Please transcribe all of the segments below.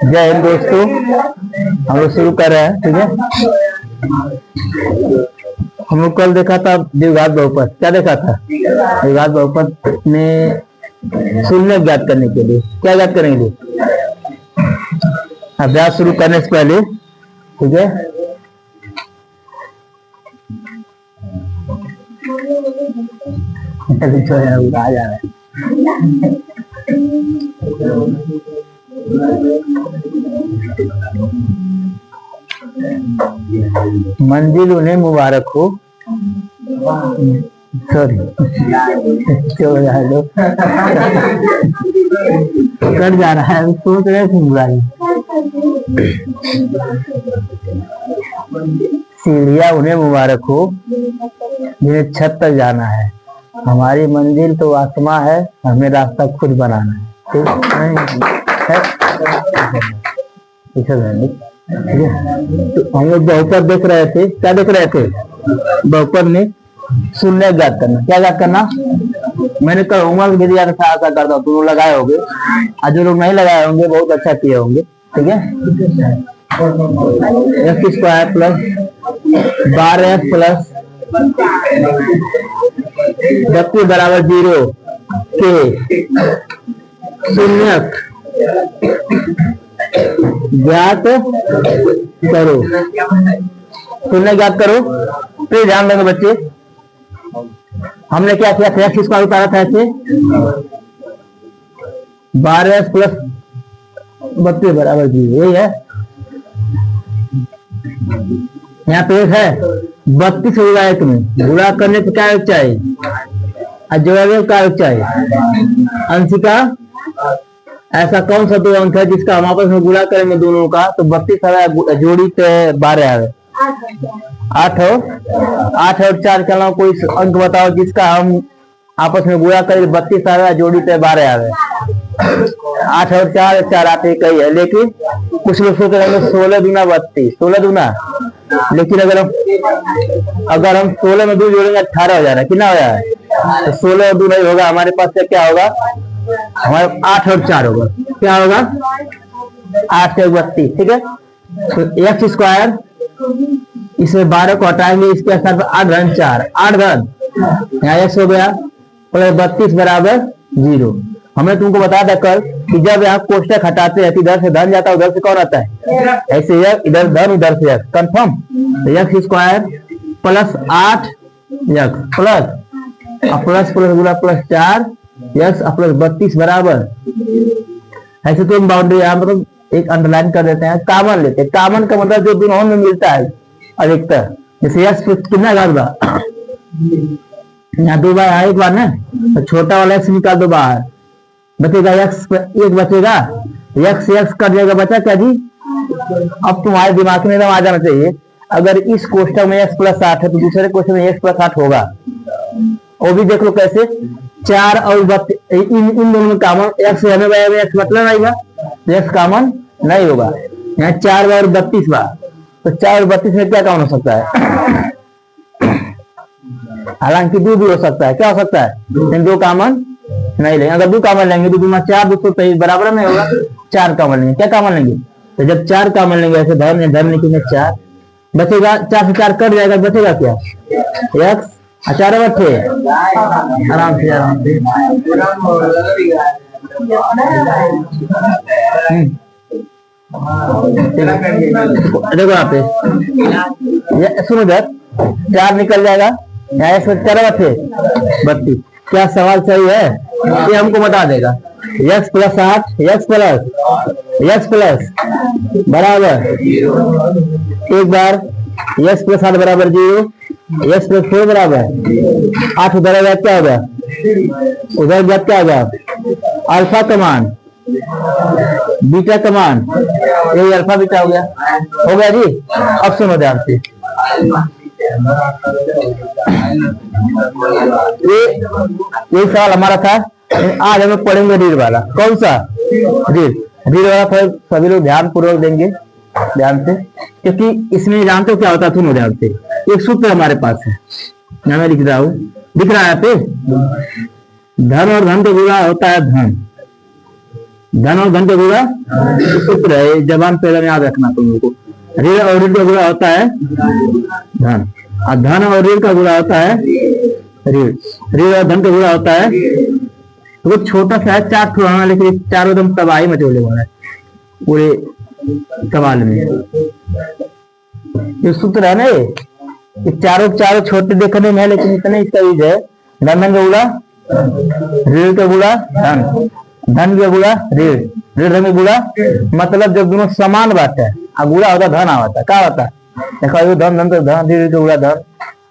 जय हिंद दोस्तों, हम लोग शुरू कर रहे हैं। ठीक है, हम लोग कल देखा था द्विघात बहुपद। क्या देखा था? द्विघात बहुपद में शून्य ज्ञात करने के लिए क्या ज्ञात करेंगे? अभ्यास शुरू करने से पहले, ठीक है, आ जा रहा है। मंजिल उन्हें मुबारक हो। सॉरी, कट जा रहा है, सोच रहे थे बुराई। सीढ़ियां उन्हें मुबारक हो जिन्हें छत तक जाना है। हमारी मंजिल तो आसमां है, हमें रास्ता खुद बनाना है। ठीक है, तो हम लोग बहुपद देख रहे थे। क्या देख रहे थे? बहुपद में शून्य ज्ञात करना। क्या ज्ञात करना? मैंने कल होमवर्क भी दिया था, आशा करता हूँ तुम लोग लगाए होंगे। आज जो लोग नहीं लगाए होंगे बहुत अच्छा किए होंगे। ठीक है, x square plus 12x plus 32 बराबर 0 के शून्य ज्ञात करो। शून्य ज्ञात करो। तो ध्यान देंगे बच्चे, हमने क्या किया था? x स्क्वायर उतारा था ऐसे, 12x प्लस 32 बराबर 0। यही है। यहाँ पे एक है 32 होगा, एक में गुणा करने पे क्या योग चाहिए? जोड़ने का योग चाहिए। अंशिका, ऐसा कौन सा दो अंक है जिसका हम आपस में गुणा करेंगे दोनों का तो 32 आवे, जोड़ी तो 12 आवे। 8 और 4 के अलावा कोई अंक बताओ जिसका हम आपस में गुणा करेंगे 32 आवे, जोड़ी तो 12 आवे। 8 और 4, 4 8 एक ही है, लेकिन कुछ लोग सोच रहे हैं 16 दूना 32, 16 दूना। लेकिन अगर हम 16 में 2 जोड़ेंगे 18 हो जा रहा है। कितना हो जा रहा है? तो 16 और 2 नहीं होगा, हमारे पास क्या होगा? हमारे 8 और 4 होगा। क्या होगा? 8 से 32। ठीक है, तो एक्स स्क्वायर, इसमें 12 को हटाएंगे, इसके साथ 8 घन 4, 8 घन यहाँ x हो गया प्लस 32 बराबर 0। हमने तुमको बताया था कल कि जब यहाँ कोष्टक हटाते हैं तो इधर से धन जाता है, उधर से कौन आता है? ऐसे इधर धन, उधर से x। कंफर्म? तो x square plus 8 x plus गुना प्लस 4 x प्लस 32 बराबर। ऐसे तो हम बाउंड्री यहाँ मतलब एक अंडरलाइन कर देते हैं, कॉमन लेते हैं। कॉमन का मतलब जो दोनों में मिलता है अधिकतर। जैसे x कितना घात बा, यहाँ 2 बार आया, एक बार ना, तो छोटा वाला x निकाल दो बाहर, बचेगा x, एक बचेगा x कर जाएगा। बचा क्या जी? अब तुम्हारे दिमाग में एकदम आ जाना चाहिए, अगर इस कोष्टक में x प्लस 8 है तो दूसरे कोष्टक में x प्लस 8 होगा। वो भी देख लो कैसे, 4 और 32 इन दोनों में कॉमन x से हमें x मतलब नहीं है, x कॉमन नहीं होगा। यहाँ 4 और 32 बार, तो 4 और 32 में क्या कॉमन हो सकता है? हालांकि 2 भी हो सकता है। क्या हो सकता है? लेकिन 2 कॉमन नहीं लेंगे। अगर 2 कॉमन लेंगे तो 2 में 4, 223 बराबर नहीं होगा। 4 कॉमन लेंगे। क्या कॉमन लेंगे? तो जब 4 कॉमन लेंगे ऐसे धर्म लिखेंगे 4 बचेगा, 4 से 4 कट जाएगा, बचेगा क्या? x 4 बचे, आराम से देखो यहाँ पे सुनो, जब 4 निकल जाएगा, यहाँ 4 बचे 32। क्या सवाल सही है? ये हमको बता देगा। x प्लस 8 x प्लस बराबर एक बार x प्लस 8 बराबर 0, x प्लस 4 बराबर 8। उधर गया क्या होगा? उधर गया क्या होगा? अल्फा का मान बीटा का मान, यही अल्फा बीटा हो गया जी। अब सुनो ध्यान से, ये सवाल हमारा था। आज हम पढ़ेंगे रीढ़ वाला। कौन सा? रीढ़ वाला थोड़ा सभी लोग ध्यान पूर्वक देंगे, ध्यान से, क्योंकि इसमें जानते हो क्या होता है? सुनो ध्यान से, एक सूत्र हमारे पास है, मैं लिख रहा हूँ, दिख रहा है पे, धन और धन का गुणा होता है धन, धन और धन का गुणा सूत्र है, जबान पहले याद रखना तुम लोग को। ऋण और ऋण का गुणा होता है धन, और धन और ऋण का गुणा होता है ऋण। ऋण और धन का गुणा होता है, तो छोटा सा है, 4 ठो, लेकिन चारों एकदम तबाही मचोले वाला है पूरे सवाल में। ये सूत्र है ना, ये चारों छोटे देखने में है, लेकिन इतने इसका यूज है। धन धन का गुणा ऋण का गुणा धन, धन का गुणा ऋण, ऋण धन का गुणा, मतलब जब दोनों समान बात है, गुणा होता धन आवता है, क्या होता है देखो, धन धन तो धन, ऋण का गुणा धन,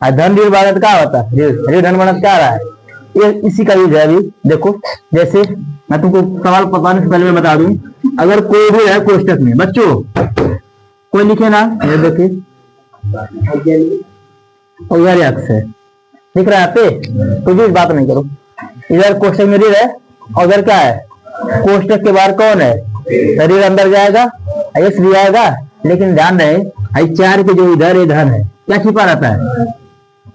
और धन ऋण बात क्या होता है ऋण, ऋण धन बनत क्या रहा है, ये इसी का यूज है। अभी देखो, जैसे मैं तुमको सवाल बताने से पहले मैं बता दूं, अगर कोई भी है कोष्टक में, बच्चों कोई लिखे ना, ये देखिए उधर अक्स है, दिख रहा है पे, तो भी बात नहीं करो। इधर कोष्टक में ऋण है और उधर क्या है, कोष्टक के बाहर कौन है, शरीर अंदर जाएगा, यश भी आएगा, लेकिन ध्यान रहे 4 के जो इधर ये धन है, क्या छिपा रहता है,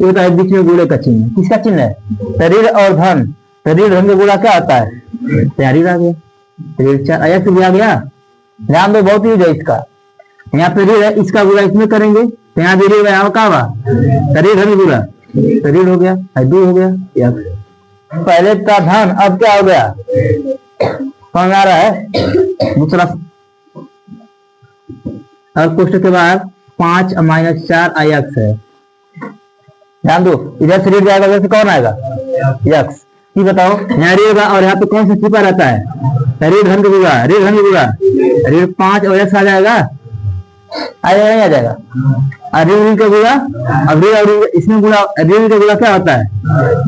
ये होता है बीच में गुणे का चिन्ह। किसका चिन्ह है, शरीर और धन, शरीर धन का गुणा क्या होता है, तैयारी आ गया, शरीर 4 अयस्क भी आ गया। ध्यान दो, बहुत यूज है इसका। यहाँ पे ऋण है, इसका गुणा इसमें करेंगे, तो यहाँ भी ऋण है, क्या हुआ शरीर धन गुणा, शरीर हो गया, 2 हो गया, पहले था धन, अब क्या हो गया, कौन आ रहा है दूसरा, और कोष्टक के बाद 5 - 4 अयस्क है। ध्यान दो, इधर शरीर जाएगा, उधर से कौन आएगा यक्स, ये बताओ, यहाँ ऋण और यहाँ पे कौन सा छिपा रहता है, शरीर धन का गुणा, ऋण धन का गुणा, ऋण 5 और यक्स आ जाएगा, आएगा नहीं आ जाएगा, और ऋण का गुणा, अब ऋण और इसमें गुणा, ऋण का गुणा क्या होता है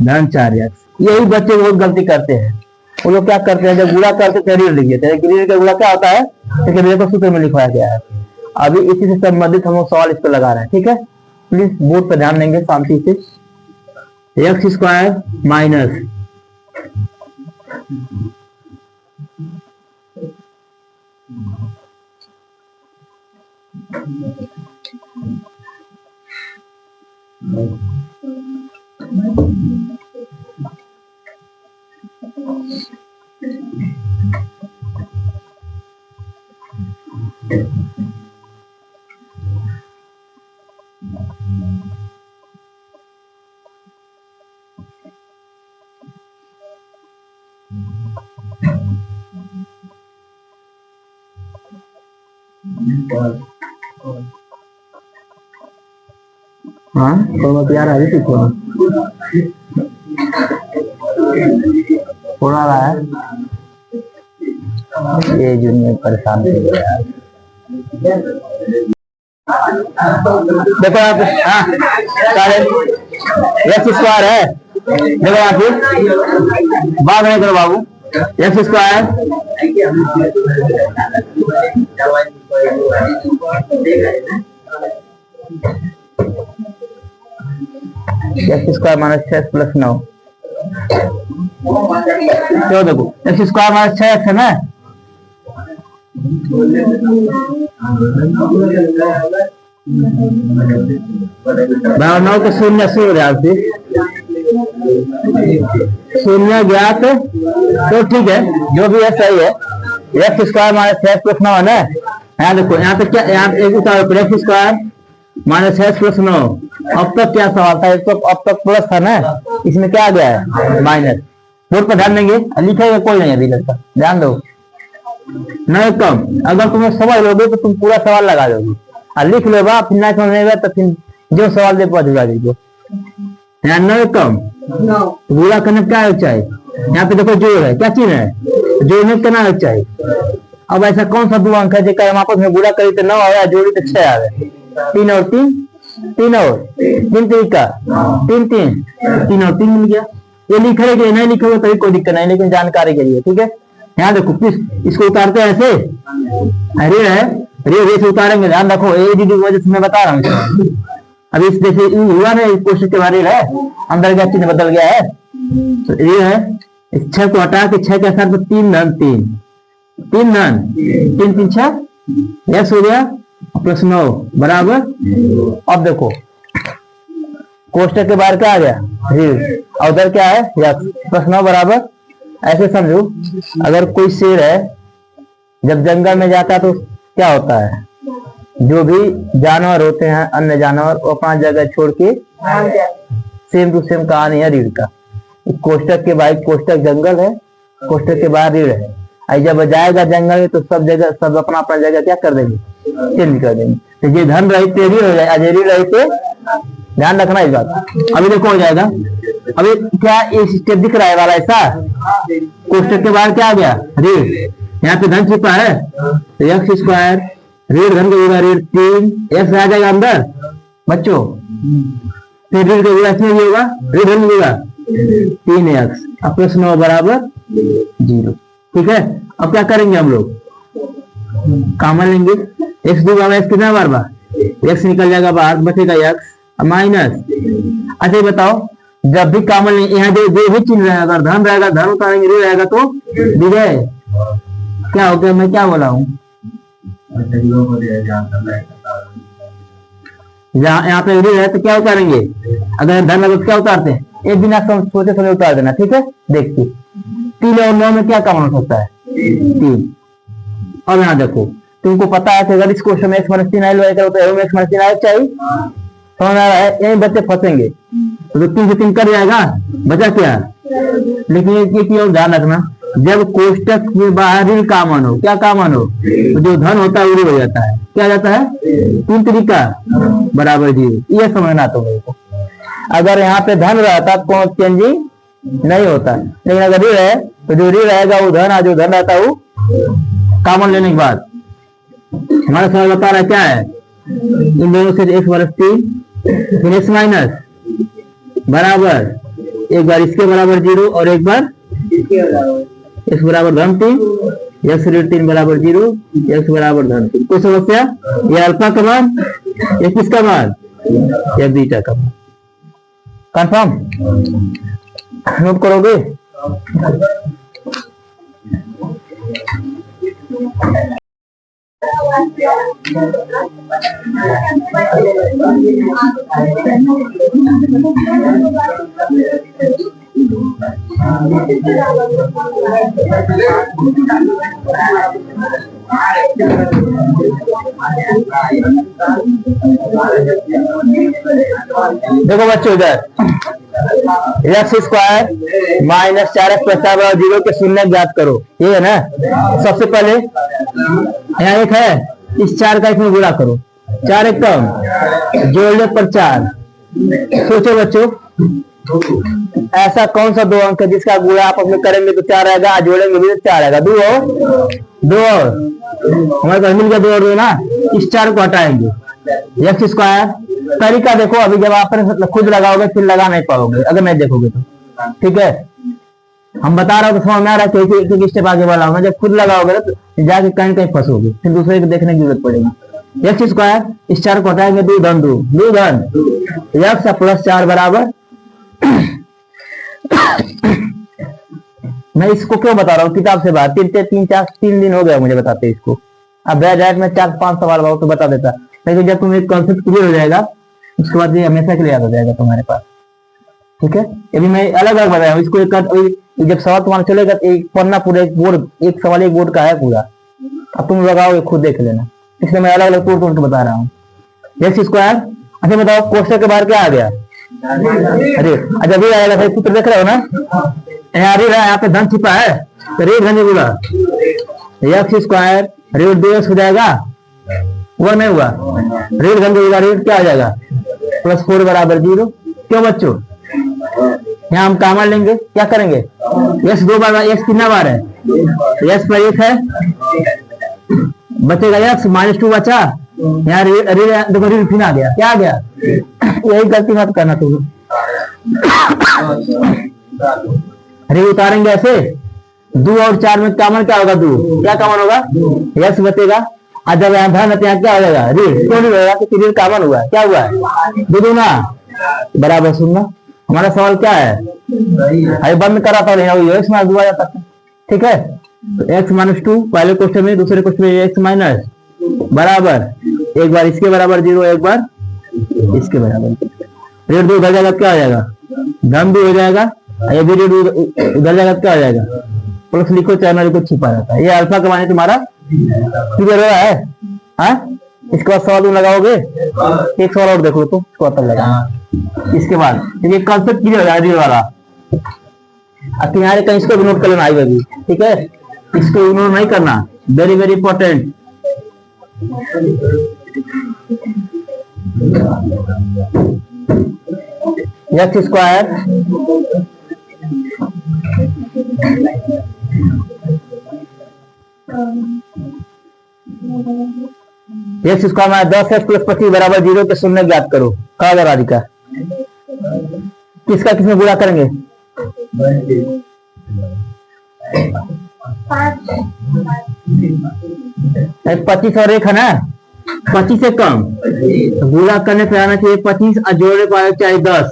धन 4 यक्स। यही बच्चे बहुत गलती करते हैं, वो लोग क्या करते हैं, जब गुणा करते ऋण लिख देते हैं, ऋण का गुणा क्या होता है, ऋण को सूत्र में लिखवाया गया है। अभी इसी से संबंधित हम लोग सवाल इस पर लगा रहे हैं, ठीक है, प्लीज बोर्ड पर ध्यान देंगे शांति से। x² माइनस हाँ तो प्यार अभी सीखो थोड़ा रहा है, ये जूनियर परेशान कर गया यार। देखो आप, हाँ x² है, देखो आप बात नहीं करो बाबू, x² x² माइनस 6 प्लस 9, क्यों देखो x² माइनस 6x है ना, भावनाओं के शून्य शून्य ज्ञात, तो ठीक है, जो भी है सही है। x² माइनस 6 प्लस 9 है ना, यहाँ देखो, यहाँ पे क्या, यहाँ x² माइनस 6 प्लस 9, अब तक क्या सवाल था, अब तक प्लस था ना, इसमें क्या आ गया है माइनस। बोर्ड पर ध्यान देंगे, लिखेगा कोई नहीं अभी लगता, ध्यान दो नहीं कम, अगर तुम्हें समझ लोगे तो तुम पूरा सवाल लगा दोगे, और लिख लो फिर ना समझेगा तो फिर जो सवाल दे पास जुड़ा दीजिए। यहाँ न कम पूरा करने क्या चाहिए, यहाँ पे देखो जोड़ है, क्या चीज है, जोड़ने करना चाहिए। अब ऐसा कौन सा 2 अंक है जेकर हम आपस में गुणा करी तो 9 आया, जोड़ी तो 6 आवे, 3 और 3 3 और 3 3 का 3 3 3 और 3 मिल गया। ये लिखे रहे नहीं लिखे हुए कोई दिक्कत नहीं, लेकिन जानकारी के लिए ठीक है। यहाँ देखो प्लीज इसको उतारते हैं ऐसे, ऋण है, ऋण से उतारेंगे, ध्यान रखो, ए डी की वजह से मैं बता रहा हूँ। अभी इस देखिए हुआ ना, इस क्वेश्चन के बारे है, अंदर का चिन्ह बदल गया है, तो ये है, इस 6 को हटा के 6 के साथ 3 धन 3 3 धन 3 3 6 यस हो गया, प्लस 9 बराबर। अब देखो कोष्टक के बाहर क्या आ गया ऋण, और उधर क्या है यक्स, प्लस 9 बराबर। ऐसे समझो, अगर कोई शेर है जब जंगल में जाता है तो क्या होता है, जो भी जानवर होते हैं अन्य जानवर वो अपना जगह छोड़ के, सेम टू सेम कहानी है रीढ़ का। कोष्टक के बाहर कोष्टक जंगल है, कोष्टक के बाहर रीढ़ है। आई जब जाएगा जंगल में तो सब जगह सब अपना अपना जगह क्या कर देंगे, चेंज कर देंगे। तो ये धन रहित रीढ़ हो जाए, रीढ़ रहित, ध्यान रखना इस बात। अभी देखो हो जाएगा, अभी क्या ये स्टेप दिख रहा है वाला ऐसा, कोष्टक के बाहर क्या आ गया, रीढ़। यहाँ पे धन छिपा है तो एक्स स्क्वायर रीढ़ धन का होगा रीढ़ 3 एक्स आ जाएगा अंदर बच्चों, फिर रीढ़ का होगा इसमें भी होगा, रीढ़ धन होगा 3x अब प्लस 9 बराबर 0। ठीक है, अब क्या करेंगे हम लोग, कॉमन लेंगे, x दूंगा x कितना बार बार, x निकल जाएगा बाहर, बचेगा x माइनस। अच्छा ये बताओ जब भी कॉमन लेंगे यहाँ जो भी चिन्ह रहेगा, अगर धन रहेगा धन उतारेंगे, ऋण रहेगा तो विजय। क्या हो गया, मैं क्या बोला हूँ, यहाँ पे ऋण है तो क्या उतारेंगे, अगर धन है तो क्या उतारते हैं, एक दिन आप सोचे समझे उतार देना। ठीक है, देखिए 3 और 9 में क्या कॉमन हो सकता है, 3। अब यहाँ देखो तुमको पता है कि अगर इस क्वेश्चन में x-3 आई लो तो x-3 आई चाहिए, समझ आ रहा है, यही बच्चे फंसेंगे। तो 3 से 3 कर जाएगा, बचा क्या। लेकिन ये और ध्यान रखना, जब कोष्टक के बाहर ही कॉमन हो, क्या कॉमन हो, तो जो धन होता है वो हो जाता है, क्या जाता है 3 तरीका बराबर 0। ये समझना तो मेरे को, अगर यहाँ पे धन रहता तो कौन चेंजिंग नहीं होता, लेकिन अगर ऋण है तो जो ऋण रहेगा वो धन, जो धन रहता है वो कॉमन लेने के बाद। हमारा सवाल बता रहा है क्या है, इन दोनों से x वर्ग 3 फिर x माइनस बराबर, एक बार इसके बराबर 0 और एक बार x बराबर धन 3, x ऋण 3 बराबर 0, x बराबर धन 3। कोई समस्या, ये अल्फा का मान, ये किसका मान, ये बीटा का मान। कंफर्म नोट करोगे। देखो बच्चों इधर x square minus 4x plus 4 बराबर 0 के शून्य ज्ञात करो, ये है ना। सबसे पहले यहाँ एक है, इस 4 का इसमें गुणा करो, 4 एक कम जोड़ने पर 4। सोचो बच्चों ऐसा कौन सा 2 अंक है जिसका गुणा आप अपने करेंगे तो 4 आएगा, जोड़ेंगे भी तो 4 आएगा। 2 और हमारे पास मिल गया 2 और 2 ना, इस 4 को हटाएंगे, एक्स स्क्वायर। तरीका देखो, अभी जब आप खुद लगाओगे फिर लगा नहीं पाओगे अगर नहीं देखोगे तो। ठीक है, हम बता रहा हूँ तो समझ में आ रहा है कि स्टेप आगे वाला होगा, जब खुद लगाओगे ना तो जाके कहीं कहीं फंसोगे, फिर दूसरे को देखने की जरूरत पड़ेगी। एक्स स्क्वायर इस 4 को हटाएंगे, 2 धन 2 धन एक्स प्लस 4 बराबर। मैं इसको क्यों बता रहा हूँ किताब से बाहर, 3 दिन हो गया मुझे बताते इसको। अब डायरेक्ट में 4-5 सवाल तो बता देता, लेकिन जब तुम्हें कॉन्सेप्ट क्लियर हो जाएगा उसके बाद ये हमेशा के लिए याद हो जाएगा तुम्हारे पास। ठीक है, ये भी मैं अलग अलग बताया हूँ इसको, जब सवाल तुम्हारा चलेगा एक पन्ना पूरा, एक बोर्ड, एक सवाल एक बोर्ड का है पूरा, अब तुम लगाओगे खुद देख लेना, इसलिए मैं अलग अलग तोड़ के बता रहा हूँ। एक्स स्क्वायर, अच्छा बताओ कोष्टक के बाहर क्या आ गया, अरे अच्छा भी आएगा, भाई सूत्र देख रहे हो ना, यहाँ ऋण है, यहाँ पे धन छिपा है तो ऋण धन बोला, एक्स स्क्वायर ऋण 2x हो जाएगा, हुआ नहीं हुआ, ऋण धन होगा, ऋण क्या आ जाएगा प्लस 4 बराबर 0। क्यों बच्चों, यहाँ हम कॉमन लेंगे, क्या करेंगे, एक्स 2 बार, एक्स कितना बार है, एक्स पर 1 है, बचेगा एक्स माइनस 2 बचा, यहाँ देखो ऋण फिर आ गया, क्या आ गया, यही गलती मत करना तुम। ऋण उतारेंगे ऐसे, 2 और 4 में कॉमन क्या होगा, 2 क्या कॉमन होगा, एक्स बचेगा, और जब यहाँ धन है यहाँ क्या हो जाएगा, ऋण क्यों नहीं होगा, क्योंकि ऋण कॉमन हुआ है, क्या हुआ है 2 दूना बराबर 0। हमारा सवाल क्या है, अभी बंद करा था एक्स माइनस 2 आ जाता है। ठीक है, तो एक्स माइनस 2 पहले क्वेश्चन में, दूसरे क्वेश्चन में एक्स माइनस बराबर, एक बार इसके बराबर 0, एक बार इसके बराबर, ऋण 2 उधर जाएगा क्या हो जाएगा, धन 2 हो जाएगा, ये भी ऋण उधर जाएगा क्या हो जाएगा, प्लस लिखो चाहे ना लिखो छिपा रहता है, ये अल्फा का मान तुम्हारा क्लियर हुआ है? हाँ, इसके बाद सवाल लगाओगे, एक सवाल और देख लो तो इसको पता लगा। इसके बाद ये कॉन्सेप्ट क्लियर हो जाएगा वाला। अब किनारे कहीं इसको भी नोट कर लेना आई बाबी, ठीक है? इसको इग्नोर नहीं करना, very very important. X square x square में 10x + 25 = 0 के शून्य ज्ञात करो। कहा जा राधिका, किसका किसमें गुणा करेंगे? 25 और 1 है ना, 25 से कम गुणा करने पे आना चाहिए 25 और जोड़ने पर चाहिए 10।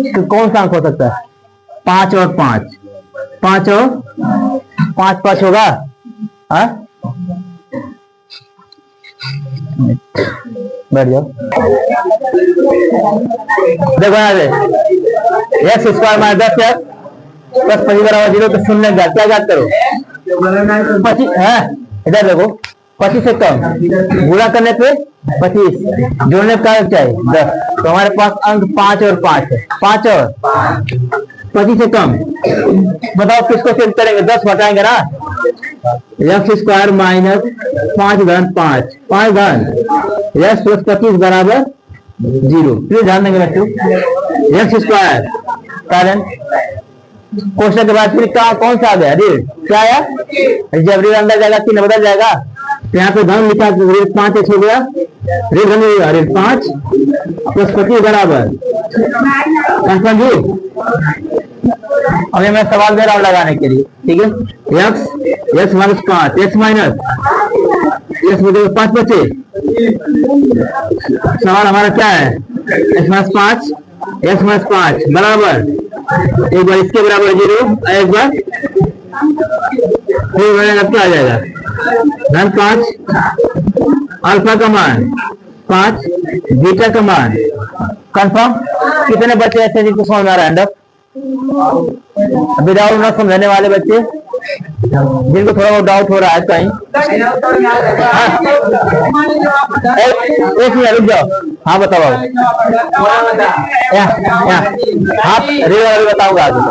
तो कौन सा अंक हो सकता है? 5 और 5, 5 और 5 5 होगा। हाँ, बैठ जाओ। देखो यहाँ पे एक्स स्क्वायर में 10x + 25 = 0 तो शून्य ज्ञात, क्या ज्ञात करो? 25 है, इधर देखो 25 से कम गुणा करने पे 25 जोड़ने का चाहिए 10। तो हमारे पास अंक 5 और 5 है, 5 और 25 से कम। बताओ किसको चेंज करेंगे? 10 हटाएंगे ना, एक्स स्क्वायर माइनस 5 घन 5, 5 घन एक्स + 25 = 0। प्लीज ध्यान देंगे बच्चों, एक्स स्क्वायर कारण क्वेश्चन के बाद फिर कौन सा आ गया? ऋण। क्या आया? जब ऋण अंदर जाएगा चिन्ह बदल जाएगा। तो यहाँ पे धन लिखा, ऋण 5x हो गया, ऋण धन हो गया, ऋण 5 + 25 = कंफर्म जी। अभी मैं सवाल दे रहा हूँ लगाने के लिए, ठीक है? x - 5, x माइनस x बचे 5 बचे। सवाल हमारा क्या है? x - 5 बराबर, एक बार इसके बराबर 0, एक बार फिर बनेगा, क्या आ जाएगा? धन 5 अल्फा का मान 5 बीटा का मान। कंफर्म? कितने बच्चे ऐसे जिनको समझ में आ रहा है? अभी डाउट ना समझने वाले बच्चे जिनको थोड़ा बहुत डाउट हो रहा है कहीं, एक मिनट रुक जाओ। हाँ बताओ, आप रे बताऊंगा आगे।